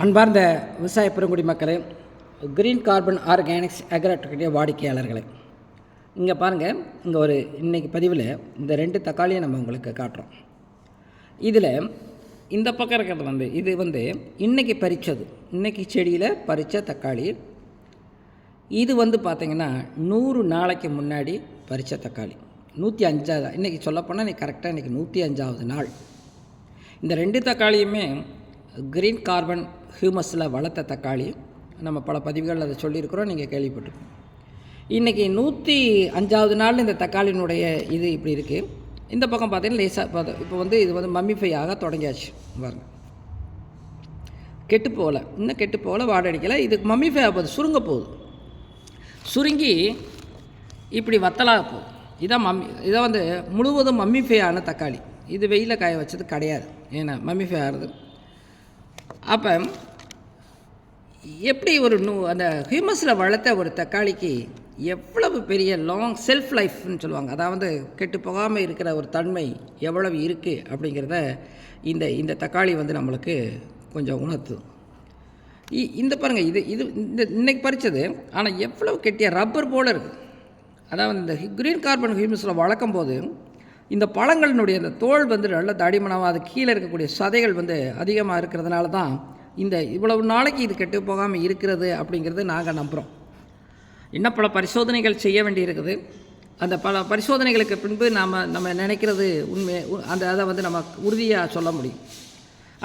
அன்பார்ந்த விவசாய பெருங்குடி மக்களே, கிரீன் கார்பன் ஆர்கானிக்ஸ் அக்ரோடெக்கிய வாடிக்கையாளர்களே, இங்கே பாருங்கள். இங்கே இன்றைக்கி பதிவில் இந்த 2 தக்காளியை நம்ம உங்களுக்கு காட்டுறோம். இதில் இந்த பக்கம் இருக்கிறது இது இன்றைக்கி பறித்தது, இன்றைக்கி செடியில் பறித்த தக்காளி. இது பார்த்திங்கன்னா 100 நாளைக்கு முன்னாடி பறித்த தக்காளி. 105 இன்றைக்கி சொல்லப்போனால் இன்றைக்கி கரெக்டாக இன்றைக்கி 105வது நாள். இந்த 2 தக்காளியுமே கிரீன் கார்பன் ஹியூமஸில் வளர்த்த தக்காளி. நம்ம பல பதிவுகள் அதை சொல்லியிருக்கிறோம், நீங்கள் கேள்விப்பட்டிருக்கோம். இன்றைக்கி 105வது நாள் இந்த தக்காளியினுடைய இது இப்படி இருக்குது. இந்த பக்கம் பார்த்தீங்கன்னா லேசாக இப்போ இது மம்மிஃபை ஆக தொடங்கியாச்சு. பாருங்கள், கெட்டு போகல, இன்னும் கெட்டு போகல, வாடை அடிக்கலை. இது மம்மிஃபை ஆக போகுது, சுருங்க போகுது. சுருங்கி இப்படி வத்தலாக போகுது. இதை முழுவதும் மம்மிஃபை ஆன தக்காளி. இது வெயிலில் காய வச்சது கிடையாது, ஏன்னா மம்மிஃபை ஆகிறது. அப்போ எப்படி அந்த ஹியூமஸில் வளர்த்த ஒரு தக்காளிக்கு எவ்வளவு பெரிய லாங் செல்ஃப் லைஃப்னு சொல்லுவாங்க, அதாவது கெட்டு போகாமல் இருக்கிற ஒரு தன்மை எவ்வளவு இருக்குது அப்படிங்கிறத இந்த தக்காளி நம்மளுக்கு கொஞ்சம் உணர்த்தும். இந்த பாருங்கள், இது இன்னைக்கு பறித்தது, ஆனால் எவ்வளவு கெட்டிய ரப்பர் போல் இருக்குது. அதாவது இந்த கிரீன் கார்பன் ஹியூமஸில் வளர்க்கும் போது இந்த பழங்களினுடைய அந்த தோல் நல்ல தடிமனமாக, அது கீழே இருக்கக்கூடிய சதைகள் அதிகமாக இருக்கிறதுனால தான் இவ்வளவு நாளைக்கு இது கெட்டு போகாமல் இருக்கிறது அப்படிங்கிறது நாங்கள் நம்புகிறோம். இன்னும் பல பரிசோதனைகள் செய்ய வேண்டி இருக்குது. அந்த பல பரிசோதனைகளுக்கு பின்பு நம்ம நினைக்கிறது உண்மை, அதை நம்ம உறுதியாக சொல்ல முடியும்.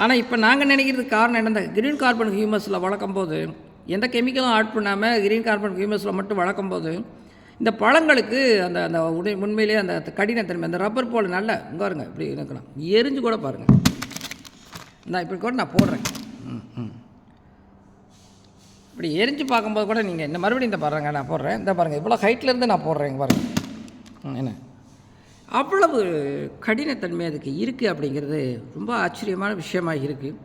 ஆனால் இப்போ நாங்கள் நினைக்கிறதுக்கு காரணம் என்ன, இந்த கிரீன் கார்பன் ஹியூமஸில் வளர்க்கும் போது எந்த கெமிக்கலும் ஆட் பண்ணாமல் கிரீன் கார்பன் ஹியூமஸில் மட்டும் வளர்க்கும் போது இந்த பழங்களுக்கு அந்த உண்மையிலே அந்த கடினத்தன்மை, அந்த ரப்பர் போல் நல்லா இங்கே பாருங்க, இப்படி இருக்கலாம், எரிஞ்சு கூட பாருங்கள். நான் இப்படி கூட நான் போடுறேன், இப்படி எரிஞ்சு பார்க்கும்போது கூட நீங்கள் இந்த மறுபடியும் இந்த பாருங்கள், நான் போடுறேன், இந்த பாருங்கள், இவ்வளோ ஹைட்லேருந்து நான் போடுறேன், இங்கே பாருங்கள். என்ன அவ்வளவு கடினத்தன்மை அதுக்கு இருக்குது அப்படிங்கிறது ரொம்ப ஆச்சரியமான விஷயமாக இருக்குது.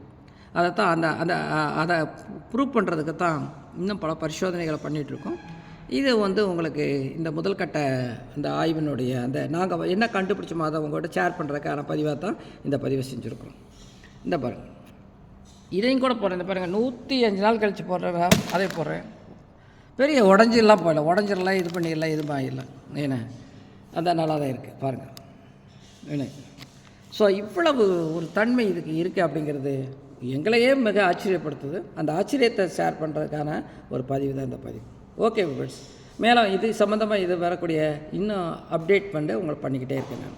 அதைத்தான் அதை ப்ரூவ் பண்ணுறதுக்கு தான் இன்னும் பல பரிசோதனைகளை பண்ணிகிட்ருக்கோம். இது உங்களுக்கு இந்த முதல் கட்ட இந்த ஆய்வினுடைய நாங்கள் என்ன கண்டுபிடிச்சோமோ அதை உங்கள்கிட்ட ஷேர் பண்ணுறதுக்கான பதிவாக தான் இந்த பதிவை செஞ்சுருக்கோம். இந்த பாருங்கள், இதையும் கூட போடுறேன். இந்த பாருங்கள், 105 நாள் கழித்து போடுறேன், அதே போடுறேன். பெரிய உடஞ்சிடலாம் போயிடல, உடஞ்சிடலாம், இது பண்ணிடலாம், இது ஆகிடலாம், ஏன்னா அந்த நல்லா தான் இருக்குது பாருங்கள். ஏன்னா ஸோ இவ்வளவு ஒரு தன்மை இதுக்கு இருக்குது அப்படிங்கிறது எங்களையே மிக ஆச்சரியப்படுத்துது. அந்த ஆச்சரியத்தை ஷேர் பண்ணுறதுக்கான ஒரு பதிவு தான் இந்த பதிவு. ஓகே வியூவர்ஸ், மேலும் இது சம்மந்தமாக வரக்கூடிய இன்னும் அப்டேட் உங்களுக்கு பண்ணிக்கிட்டே இருக்கேன் நான்.